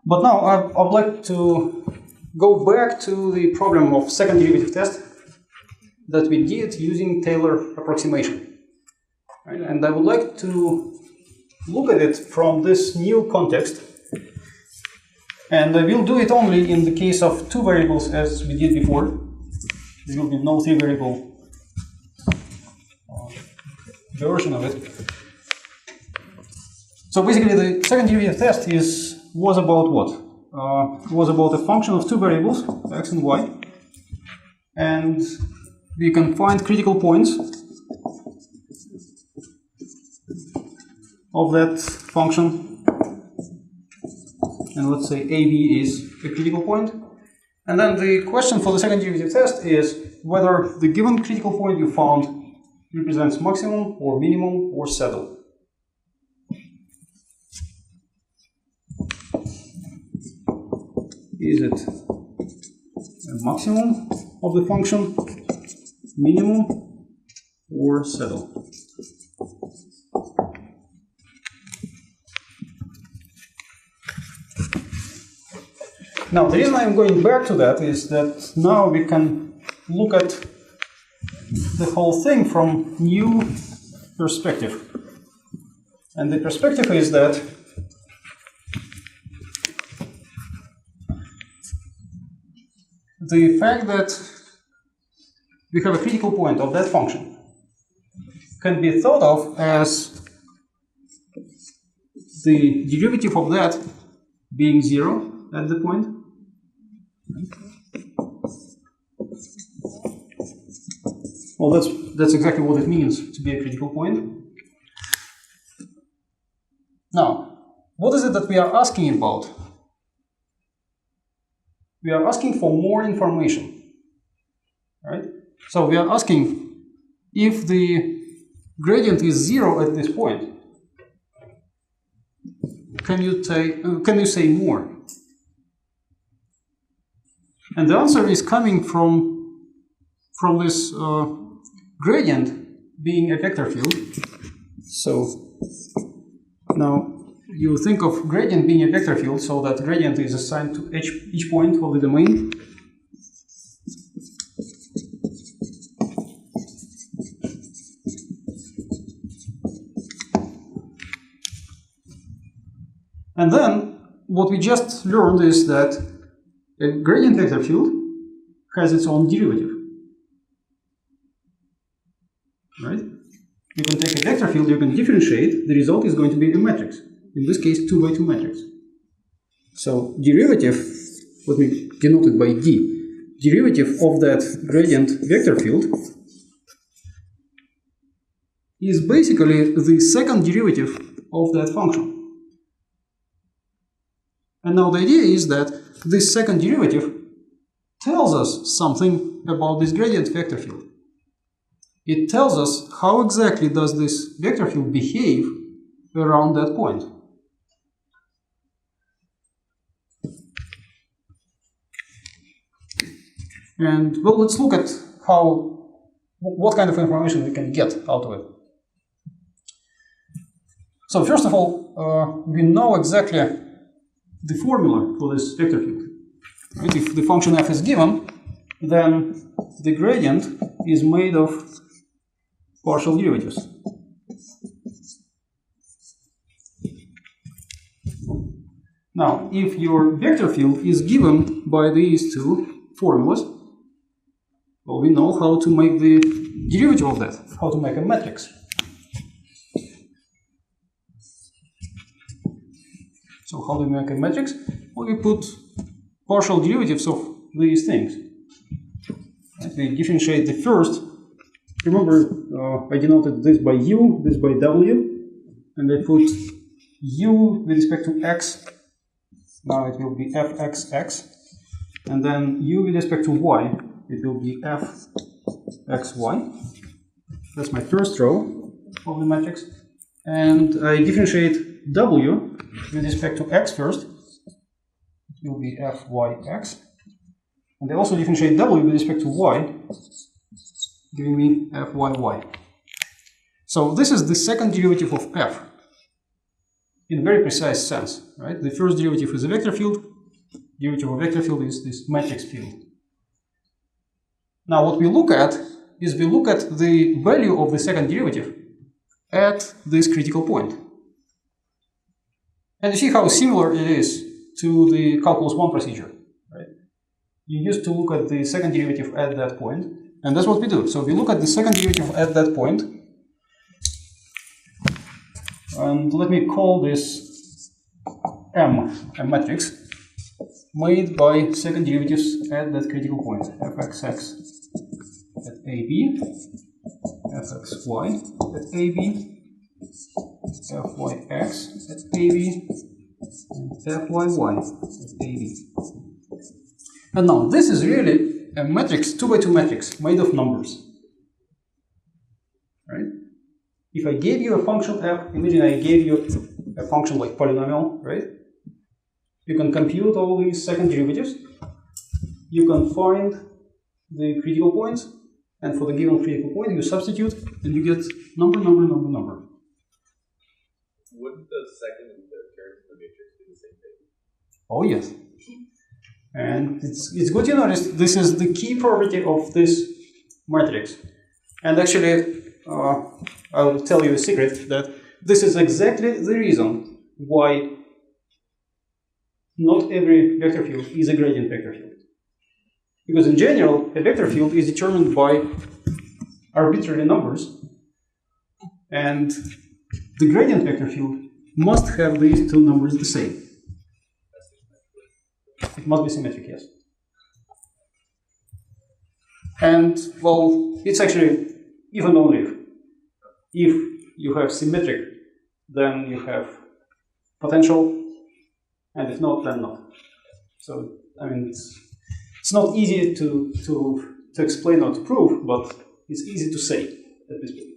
But now I would like to go back to the problem of second derivative test that we did using Taylor approximation. Right? And I would like to look at it from this new context. And I will do it only in the case of two variables as we did before. There will be no three variable version of it. So basically the second derivative test was about what? Was about a function of two variables, x and y. And we can find critical points of that function. And let's say AB is a critical point. And then the question for the second derivative test is whether the given critical point you found represents maximum or minimum or saddle. Is it a maximum of the function, minimum, or saddle? Now, the reason I'm going back to that is that now we can look at the whole thing from new perspective. And the perspective is that the fact that we have a critical point of that function can be thought of as the derivative of that being 0 at the point. Well, that's exactly what it means to be a critical point. Now, what is it that we are asking about? We are asking for more information, right? So we are asking if the gradient is 0 at this point. Can you say more? And the answer is coming from this gradient being a vector field. So now you think of gradient being a vector field, so that gradient is assigned to each point of the domain. And then what we just learned is that a gradient vector field has its own derivative. Right? You can take a vector field, you can differentiate, the result is going to be a matrix. In this case, 2 by 2 matrix. So derivative, let me denote it by D, derivative of that gradient vector field is basically the second derivative of that function. And now the idea is that this second derivative tells us something about this gradient vector field. It tells us how exactly does this vector field behave around that point. And well, let's look at what kind of information we can get out of it. So first of all, we know exactly the formula for this vector field. Right? If the function f is given, then the gradient is made of partial derivatives. Now, if your vector field is given by these two formulas, well, we know how to make the derivative of that, how to make a matrix. So how do we make a matrix? Well, we put partial derivatives of these things. Right? We differentiate the first. Remember, I denoted this by u, this by w, and I put u with respect to x. Now it will be fxx, and then u with respect to y, it will be fxy. That's my first row of the matrix. And I differentiate w with respect to x first. It will be fyx. And I also differentiate w with respect to y, giving me fyy. So this is the second derivative of f. in a very precise sense, right? The first derivative is a vector field. Derivative of vector field is this matrix field. Now what we look at is we look at the value of the second derivative at this critical point. And you see how similar it is to the calculus 1 procedure, right? You used to look at the second derivative at that point, and that's what we do. So we look at the second derivative at that point, and let me call this M, a matrix made by second derivatives at that critical point, fxx at AB, fxy at AB, fyx at AB, and fyy at AB. And now this is really a matrix, 2 by 2 matrix made of numbers, right? If I gave you a function f, imagine I gave you a function like polynomial, right? You can compute all these second derivatives. You can find the critical points, and for the given critical point, you substitute, and you get number. Wouldn't the second and third terms in the matrix be the same thing? Oh yes. And it's good you notice this is the key property of this matrix. And actually, I'll tell you a secret that this is exactly the reason why not every vector field is a gradient vector field. Because in general, a vector field is determined by arbitrary numbers, and the gradient vector field must have these two numbers the same. It must be symmetric, yes. And, well, it's actually even only if you have symmetric, then you have potential, and if not, then not. So, I mean, it's not easy to explain or to prove, but it's easy to say at this point.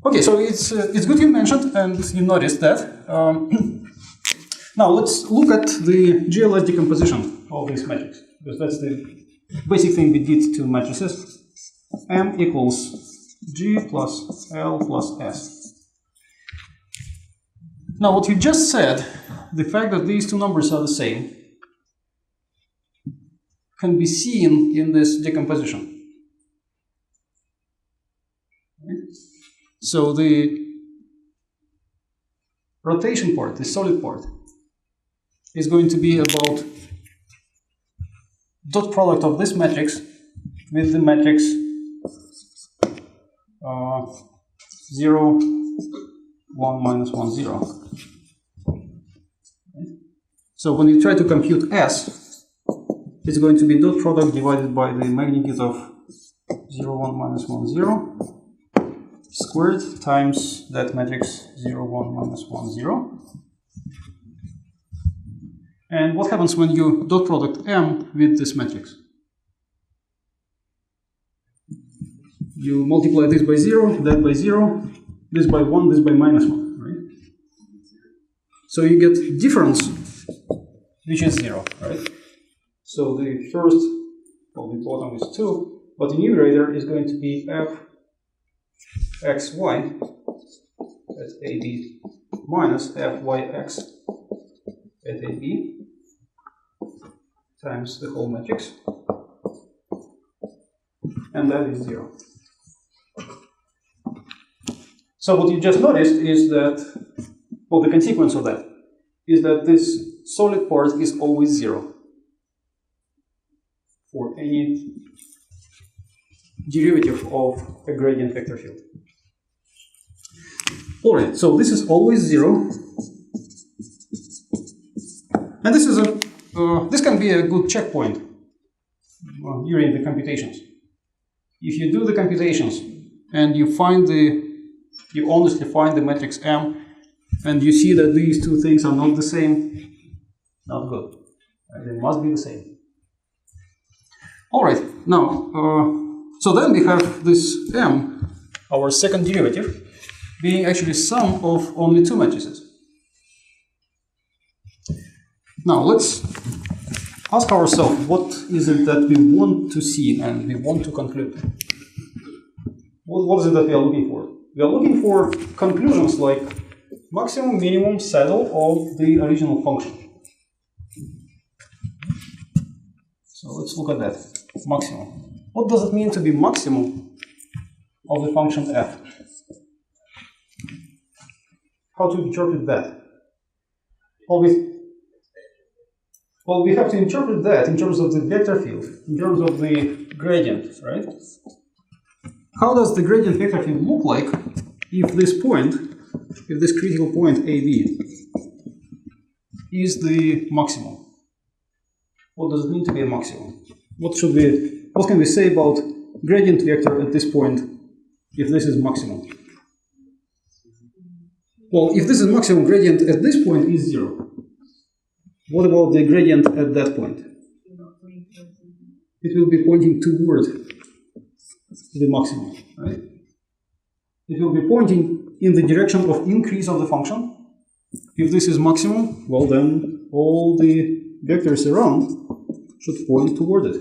Okay, so it's good you mentioned and you noticed that. Now let's look at the GLS decomposition of this matrix, because that's the basic thing we did to matrices. M equals G plus L plus S. Now what you just said, the fact that these two numbers are the same, can be seen in this decomposition. Right? So the rotation part, the solid part, is going to be about dot product of this matrix with the matrix 0, 1, minus 1, 0. Right? So when you try to compute S, it's going to be dot product divided by the magnitude of 0, 1, minus 1, 0 squared times that matrix 0, 1, minus 1, 0. And what happens when you dot product M with this matrix? You multiply this by 0, that by 0, this by 1, this by minus 1, right? So you get difference, which is 0, right? So the first, well, the bottom is 2, but the numerator is going to be fxy at AB minus fyx at AB times the whole matrix, and that is 0. So what you just noticed is that, well, the consequence of that is that this solid part is always 0 for any derivative of a gradient vector field. Alright, so this is always 0, and this is this can be a good checkpoint during the computations. If you do the computations and you honestly find the matrix M, and you see that these two things are not the same, not good. They must be the same. Alright, now, so then we have this M, our second derivative, being actually sum of only two matrices. Now let's ask ourselves, what is it that we want to see and we want to conclude? What is it that we are looking for? We are looking for conclusions like maximum minimum saddle of the original function. So let's look at that. Maximum. What does it mean to be maximum of the function f? How to interpret that? Well, we have to interpret that in terms of the vector field, in terms of the gradient, right? How does the gradient vector field look like if this point, if this critical point AB is the maximum? What does it mean to be a maximum? What can we say about gradient vector at this point if this is maximum? Well, if this is maximum, gradient at this point is 0. What about the gradient at that point? It will be pointing toward the maximum, right? It will be pointing in the direction of increase of the function. If this is maximum, well then all the vectors around should point toward it.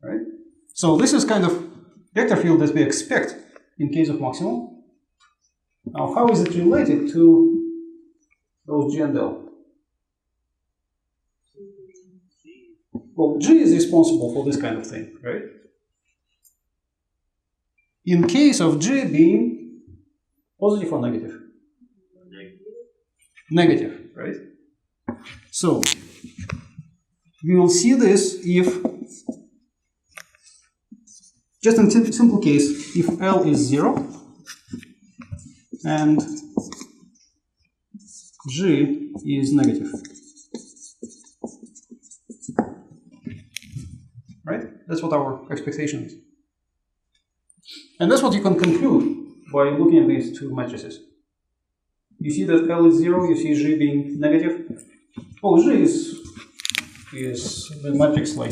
Right? So this is kind of vector field that we expect in case of maximum. Now how is it related to those G and L? Well, G is responsible for this kind of thing, right? In case of G being positive or negative? Negative, right? So, we will see this if, just in simple case, if L is 0 and G is negative. Right? That's what our expectation is. And that's what you can conclude by looking at these two matrices. You see that L is 0, you see G being negative. Well, G is the matrix like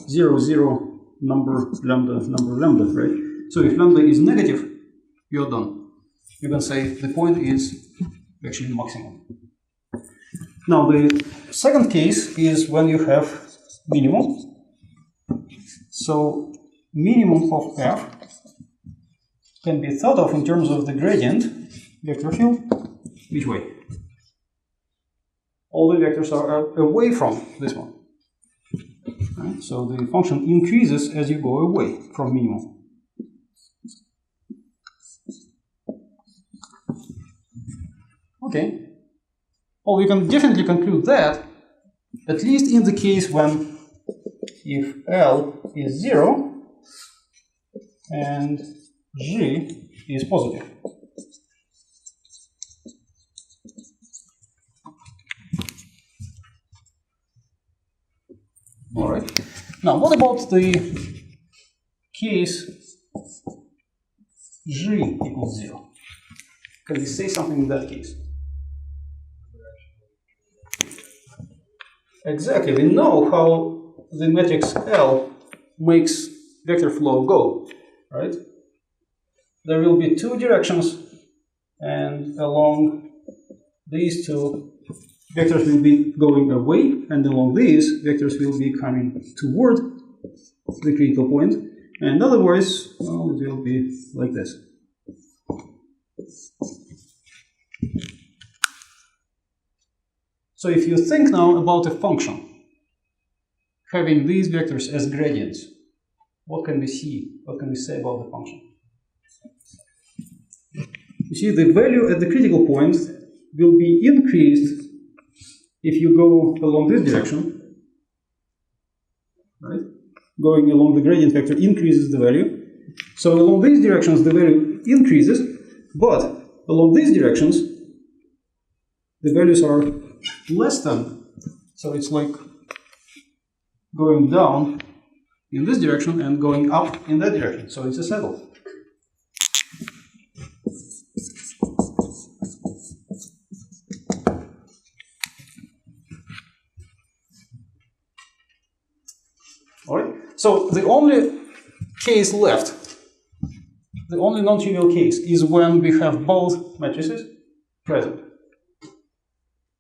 0, 0, number, lambda, right? So if lambda is negative, you're done. You can say the point is actually maximum. Now the second case is when you have minimum. So minimum of f can be thought of in terms of the gradient vector field. Which way? All the vectors are away from this one. Right? So the function increases as you go away from minimum. Okay. Well, we can definitely conclude that, at least in the case when if L is 0 and G is positive. All right. Now, what about the case G equals 0? Can we say something in that case? Exactly. We know how the matrix L makes vector flow go, right? There will be two directions, and along these two, vectors will be going away, and along these, vectors will be coming toward the critical point, and otherwise, well, it will be like this. So if you think now about a function having these vectors as gradients, what can we see? What can we say about the function? You see, the value at the critical point will be increased if you go along this direction, right? Going along the gradient vector increases the value. So along these directions, the value increases, but along these directions, the values are less than. So it's like going down in this direction and going up in that direction. So it's a saddle. All right. So the only case left, the only non-trivial case, is when we have both matrices present.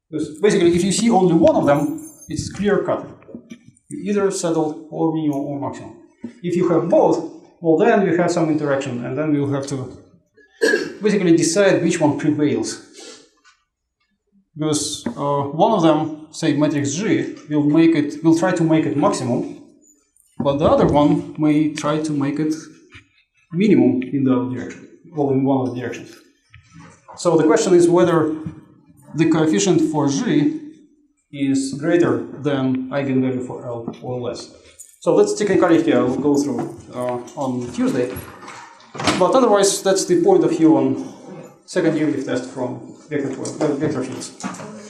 Because basically, if you see only one of them, it's clear-cut. You either saddle or minimum or maximum. If you have both, well, then you have some interaction, and then we'll have to basically decide which one prevails. Because one of them, say matrix G, will try to make it maximum, but the other one may try to make it minimum in the other direction, or in one of the directions. So the question is whether the coefficient for G is greater than eigenvalue for L or less. So that's technicality I will go through on Tuesday. But otherwise, that's the point of view on second derivative test from vector fields.